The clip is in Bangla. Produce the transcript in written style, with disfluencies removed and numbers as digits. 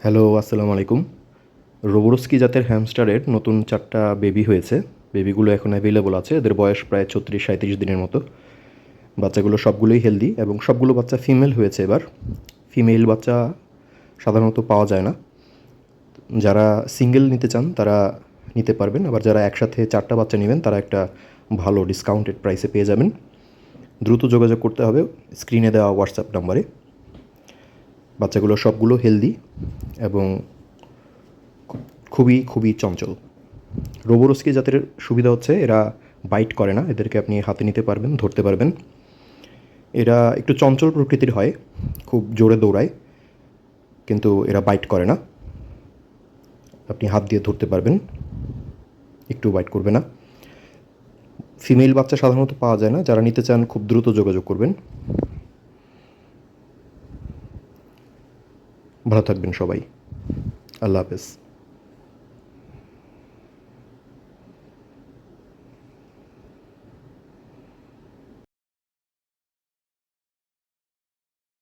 হ্যালো, আসসালামু আলাইকুম। রোবোরস্কি জাতের হ্যামস্টারের নতুন 4টা বেবি হয়েছে। বেবিগুলো এখন অ্যাভেলেবল আছে। এদের বয়স প্রায় 36-37 দিনের মতো। বাচ্চাগুলো সবগুলোই হেলদি এবং সবগুলো বাচ্চা ফিমেল হয়েছে এবার। ফিমেল বাচ্চা সাধারণত পাওয়া যায় না। যারা সিঙ্গেল নিতে চান তারা নিতে পারবেন। আবার যারা একসাথে 4টা বাচ্চা নেবেন তারা একটা ভালো ডিসকাউন্টেড প্রাইসে পেয়ে যাবেন। দ্রুত যোগাযোগ করতে হবে স্ক্রিনে দেওয়া হোয়াটসঅ্যাপ নাম্বারে। বাচ্চাগুলো সবগুলো হেলদি এবং খুবই চঞ্চল। রোবোরস্কি জাতের সুবিধা হচ্ছে এরা বাইট করে না। এদেরকে আপনি হাতে নিতে পারবেন, ধরতে পারবেন। এরা একটু চঞ্চল প্রকৃতির হয়, খুব জোরে দৌড়ায়, কিন্তু এরা বাইট করে না। আপনি হাত দিয়ে ধরতে পারবেন, একটু বাইট করবে না। ফিমেল বাচ্চা সাধারণত পাওয়া যায় না। যারা নিতে চান খুব দ্রুত যোগাযোগ করবেন। ভালো থাকবেন সবাই। আল্লাহ হাফেজ।